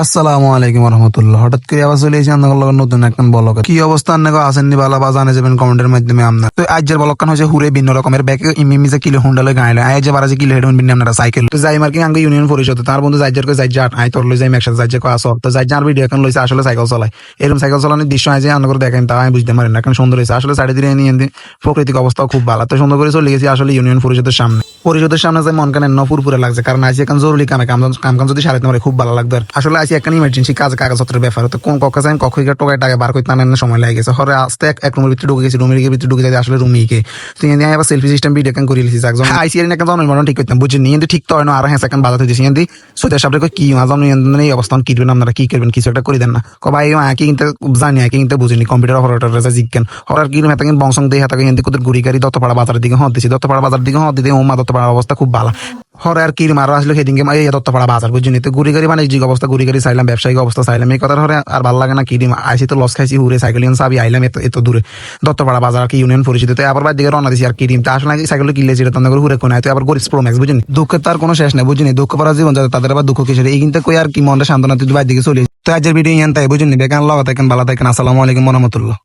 আসসালামু আলাইকুম রহমতুল্লাহ। হঠাৎ করে আবার চলে এসে আপনার লগে নতুন একখান ব্লগ। কি অবস্থা আপনাকে আসেননি ভালো বা জানে যাবেন কমেন্টের মাধ্যমে আপনার। তো আজকের ব্লগখান হচ্ছে হুরে ভিন্ন রকমের ব্যাকে ইমিমিজে কিলো হুন্ডালে গাইলে আয় যে বারাজে কিলো হেডফোন বিন আপনারা সাইকেল তো যাই মার্কিং আগে ইউনিয়ন পরিষদ তার বন্ধু যাইজার কো যাইজা আই তোর লই যাই একসাথে যাইজা কো আসো তো যাইজা আর ভিডিও এখন লইছে আসলে সাইকেল চালায় এরকম সাইকেল চালানোর দৃশ্য আছে আন্না করে দেখেন তা আমি বুঝতে পারি না এখন সুন্দর হয়েছে আসলে সাইডে দিয়ে নিয়ে প্রাকৃতিক অবস্থাও খুব ভালো তো সুন্দর করে চলে গেছি আসলে ইউনিয়ন পরিষদের সামনে যে মন কানে নপুরপুরে লাগছে কারণ আজকে এখন জরুরি কাম যদি সারাতে পারে খুব ভালো লাগতো আসলে আজকে এখন ইমার্জেন্সি কাগজপত্রের ব্যাপার তো কোন কক্ষ চাই কক্ষ টোকায় টাকা বার করতে না সময় লাগে গেছে হরে আসতে এক রুমের ভিতরে ঢুকে গেছি রুমের ভিতরে ঢুকে যাচ্ছে আসলে রুমে গিয়ে তুই আবার সেলফি সিস্টেম ভিডিও কেন করে লিখেছি একজন আইসিআর একটা জন্ম ঠিক করতাম বুঝছি নিয়ে ঠিক তো হয় না আর হ্যাঁ সেকেন্ড বাজাতে দিয়েছি কিন্তু সোদের সামনে কি আজম এই অবস্থান কি করবেন আপনারা কি করবেন কিছু একটা করে দেন না ভাই আঁকি কিন্তু জানি আঁকি কিন্তু বুঝিনি কম্পিউটার অপারেটর জিজ্ঞান হরার কি হেতাকে বংশং দিয়ে হেতাকে কিন্তু কোথাও ঘুরি গাড়ি দত্তপাড়া বাজারের দিকে হত দিছি দত্তপাড়া বাজার দিকে হত দিতে ওমা দত্তপাড়ার অবস্থা খুব ভালো হরে আর কি মারা আসলে সেদিনকে এই দত্তপাড়া বাজার বুঝিনি তো ঘুরি গাড়ি বাণিজ্যিক অবস্থা ঘুরি গাড়ি চাইলাম ব্যবসায়িক অবস্থা চাইলাম এই কথার হরে আর ভালো লাগে না কি আইসি তো লস খাইছি হুরে সাইকেল সাবি আইলাম এত দূরে দত্তপাড়া বাজার কি ইউনিয়ন পরিচিত তো আবার দিকে রওনা দিছি আর কি তা আসলে সাইকেল কিনলেছি তখন ঘুরে কোন তো আবার গরিব প্রো ম্যাক্স বুঝিনি দুঃখের তার কোনো শেষ নেই বুঝিনি দুঃখ পারা জীবন যাতে তাদের আবার দুঃখ কিসের এই কিন্তু কই আর কি মনটা সান্ত্বনা তুই বাইর দিকে চলে তো আজকের ভিডিও ইয়ান তাই বুঝিনি বেকার লাগা থাকেন ভালো থাকেন আসসালামু আলাইকুম রহমতুল্লাহ।